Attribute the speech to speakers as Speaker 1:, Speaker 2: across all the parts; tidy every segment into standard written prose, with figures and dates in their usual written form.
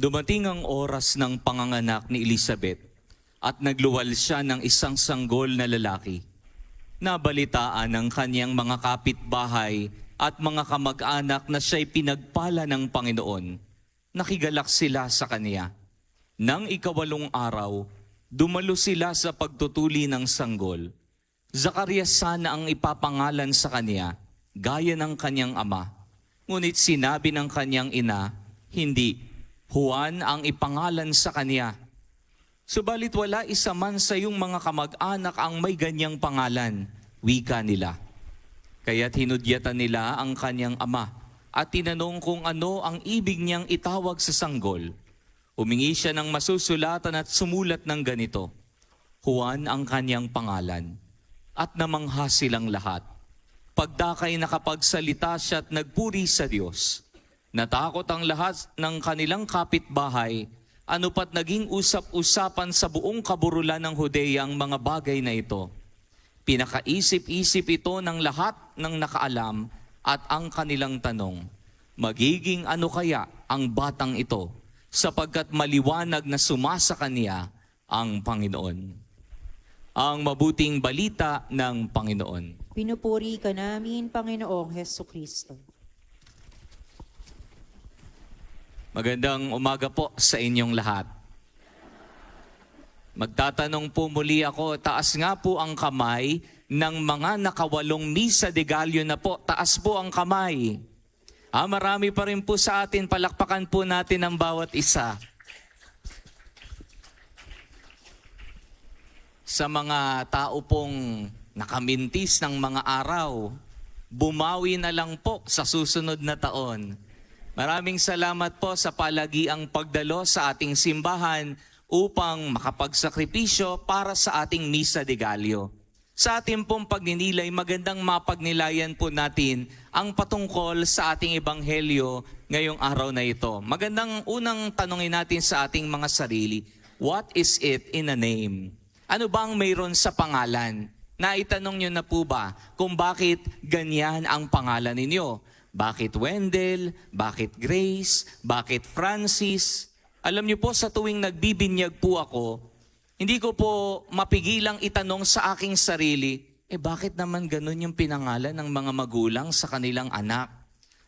Speaker 1: Dumating ang oras ng panganganak ni Elizabeth at nagluwal siya ng isang sanggol na lalaki. Nabalitaan ng kanyang mga kapitbahay at mga kamag-anak na siya'y pinagpala ng Panginoon. Nakigalak sila sa kanya. Nang ikawalong araw, dumalo sila sa pagtutuli ng sanggol. Zacarias sana ang ipapangalan sa kanya, gaya ng kanyang ama. Ngunit sinabi ng kanyang ina, hindi, Juan ang ipangalan sa kanya. Subalit wala isa man sa iyong mga kamag-anak ang may ganyang pangalan, wika nila. Kaya't hinudyatan nila ang kanyang ama at tinanong kung ano ang ibig niyang itawag sa sanggol. Humingi siya ng masusulatan at sumulat ng ganito, Juan ang kanyang pangalan. At namangha silang lahat. Pagdakay nakapagsalita siya at nagpuri sa Diyos. Natakot ang lahat ng kanilang kapitbahay, ano pat naging usap-usapan sa buong kaburulan ng Judea ang mga bagay na ito. Pinakaisip-isip ito ng lahat ng nakaalam at ang kanilang tanong, magiging ano kaya ang batang ito sapagkat maliwanag na sumasa kanya ang Panginoon. Ang mabuting balita ng Panginoon.
Speaker 2: Pinupuri ka namin, Panginoong Hesukristo.
Speaker 1: Magandang umaga po sa inyong lahat. Magtatanong po muli ako, taas nga po ang kamay ng mga nakawalong misa de Gallo na po. Taas po ang kamay. Marami pa rin po sa atin, palakpakan po natin ang bawat isa. Sa mga tao pong nakamintis ng mga araw, bumawi na lang po sa susunod na taon. Maraming salamat po sa palagiang pagdalo sa ating simbahan upang makapagsakripisyo para sa ating Misa de Gallo. Sa ating pong pagninilay, magandang mapagnilayan po natin ang patungkol sa ating ebanghelyo ngayong araw na ito. Magandang unang tanungin natin sa ating mga sarili, what is it in a name? Ano bang mayroon sa pangalan? Naitanong nyo na po ba kung bakit ganyan ang pangalan ninyo? Bakit Wendell? Bakit Grace? Bakit Francis? Alam niyo po, sa tuwing nagbibinyag po ako, hindi ko po mapigilang itanong sa aking sarili, bakit naman ganun yung pinangalan ng mga magulang sa kanilang anak?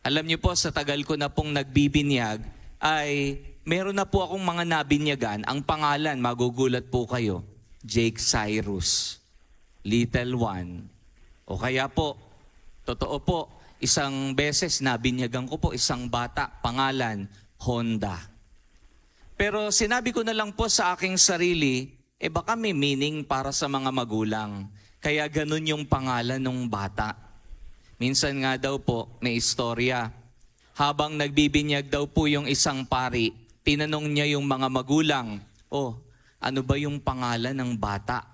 Speaker 1: Alam niyo po, sa tagal ko na pong nagbibinyag, ay meron na po akong mga nabinyagan. Ang pangalan, magugulat po kayo, Jake Cyrus, Little One. O kaya po, totoo po, isang beses nabinyagan ko po isang bata, pangalan, Honda. Pero sinabi ko na lang po sa aking sarili, baka may meaning para sa mga magulang. Kaya ganun yung pangalan ng bata. Minsan nga daw po, may istorya. Habang nagbibinyag daw po yung isang pari, tinanong niya yung mga magulang, ano ba yung pangalan ng bata?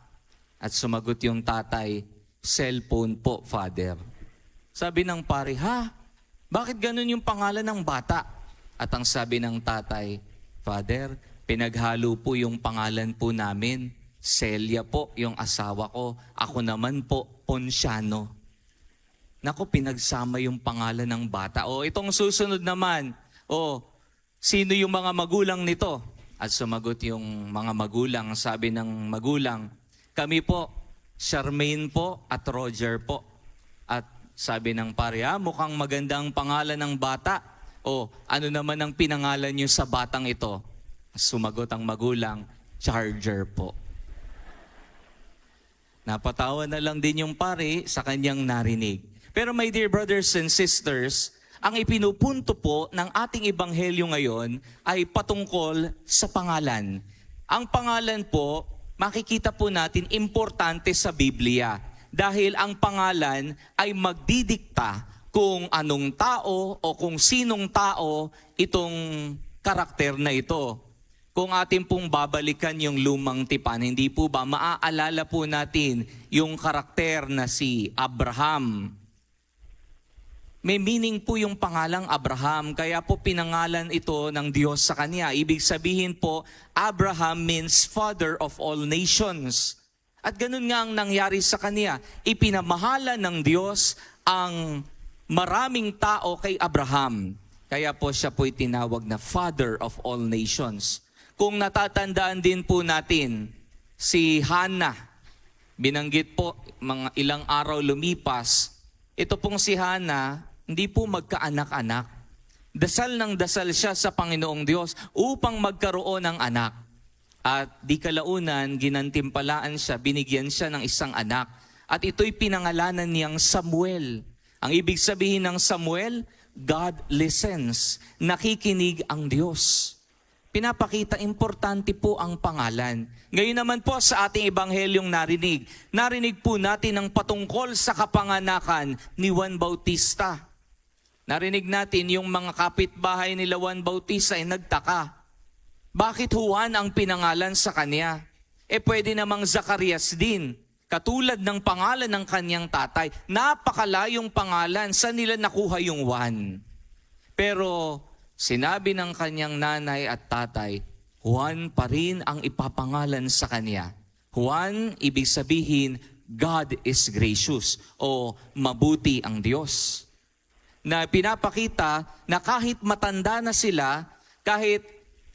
Speaker 1: At sumagot yung tatay, cellphone po, father. Sabi ng pari, bakit ganun yung pangalan ng bata? At ang sabi ng tatay, Father, pinaghalo po yung pangalan po namin. Celia po yung asawa ko. Ako naman po, Ponciano. Naku, pinagsama yung pangalan ng bata. Itong susunod naman, sino yung mga magulang nito? At sumagot yung mga magulang, sabi ng magulang, kami po, Charmaine po at Roger po. At sabi ng pare, mukhang magandang pangalan ng bata. Ano naman ang pinangalan niyo sa batang ito? Sumagot ang magulang, Charger po. Napatawa na lang din yung pare sa kanyang narinig. Pero my dear brothers and sisters, ang ipinupunto po ng ating ebanghelyo ngayon ay patungkol sa pangalan. Ang pangalan po, makikita po natin, importante sa Biblia. Dahil ang pangalan ay magdidikta kung anong tao o kung sinong tao itong karakter na ito. Kung atin pong babalikan yung lumang tipan, hindi po ba maaalala po natin yung karakter na si Abraham? May meaning po yung pangalang Abraham, kaya po pinangalan ito ng Diyos sa kanya. Ibig sabihin po, Abraham means father of all nations. At ganun nga ang nangyari sa kanya. Ipinamahala ng Diyos ang maraming tao kay Abraham. Kaya po siya po'y tinawag na Father of all nations. Kung natatandaan din po natin, si Hannah, binanggit po mga ilang araw lumipas, ito pong si Hannah, hindi po magkaanak-anak. Dasal ng dasal siya sa Panginoong Diyos upang magkaroon ng anak. At di kalaunan, ginantimpalaan siya, binigyan siya ng isang anak. At ito'y pinangalanan niyang Samuel. Ang ibig sabihin ng Samuel, God listens. Nakikinig ang Diyos. Pinapakita, importante po ang pangalan. Ngayon naman po sa ating ebanghelyong narinig po natin ang patungkol sa kapanganakan ni Juan Bautista. Narinig natin yung mga kapitbahay ni Juan Bautista ay nagtaka. Bakit Juan ang pinangalan sa kanya? Pwede namang Zacarias din. Katulad ng pangalan ng kanyang tatay, napakalayong pangalan, sa nila nakuha yung Juan. Pero sinabi ng kanyang nanay at tatay, Juan pa rin ang ipapangalan sa kanya. Juan, ibig sabihin, God is gracious o mabuti ang Diyos. Na pinapakita na kahit matanda na sila, kahit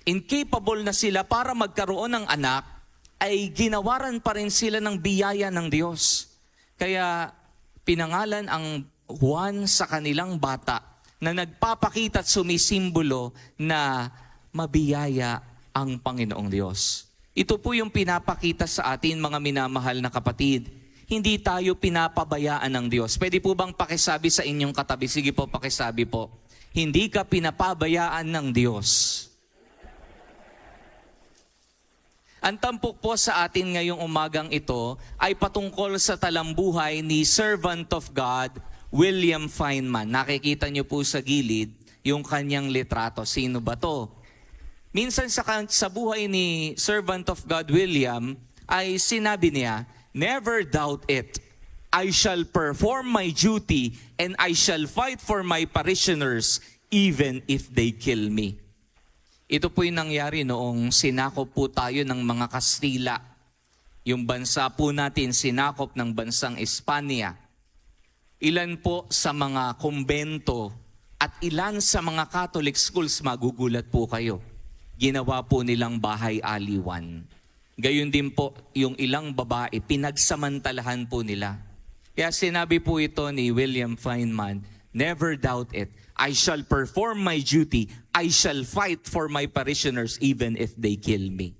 Speaker 1: incapable na sila para magkaroon ng anak, ay ginawaran pa rin sila ng biyaya ng Diyos. Kaya pinangalan ang Juan sa kanilang bata na nagpapakita at sumisimbolo na mabiyaya ang Panginoong Diyos. Ito po yung pinapakita sa atin, mga minamahal na kapatid. Hindi tayo pinapabayaan ng Diyos. Pwede po bang pakisabi sa inyong katabi? Sige po, pakisabi po. Hindi ka pinapabayaan ng Diyos. Ang tampok po sa atin ngayong umagang ito ay patungkol sa talambuhay ni Servant of God, William Feynman. Nakikita niyo po sa gilid yung kanyang litrato. Sino ba to? Minsan sa buhay ni Servant of God, William, ay sinabi niya, "Never doubt it. I shall perform my duty and I shall fight for my parishioners even if they kill me." Ito po yung nangyari noong sinakop po tayo ng mga Kastila. Yung bansa po natin sinakop ng bansang Espanya. Ilan po sa mga kumbento at ilan sa mga Catholic schools, magugulat po kayo, ginawa po nilang bahay aliwan. Gayon din po yung ilang babae, pinagsamantalahan po nila. Kaya sinabi po ito ni William Feynman, "Never doubt it. I shall perform my duty. I shall fight for my parishioners even if they kill me."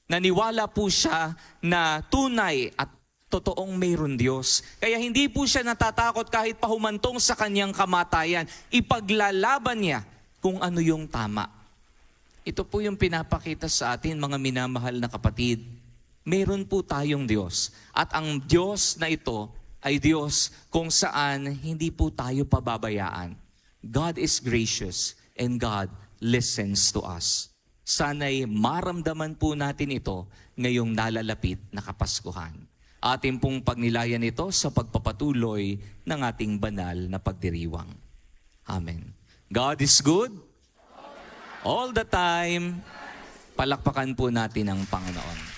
Speaker 1: Naniwala po siya na tunay at totoong mayroon Diyos. Kaya hindi po siya natatakot kahit pahumantong sa kanyang kamatayan. Ipaglalaban niya kung ano yung tama. Ito po yung pinapakita sa atin, mga minamahal na kapatid. Mayroon po tayong Diyos. At ang Diyos na ito ay Diyos kung saan hindi po tayo pababayaan. God is gracious and God listens to us. Sana'y maramdaman po natin ito ngayong nalalapit na Kapaskuhan. Atin pong pagnilayan ito sa pagpapatuloy ng ating banal na pagdiriwang. Amen. God is good all the time. Palakpakan po natin ang Panginoon.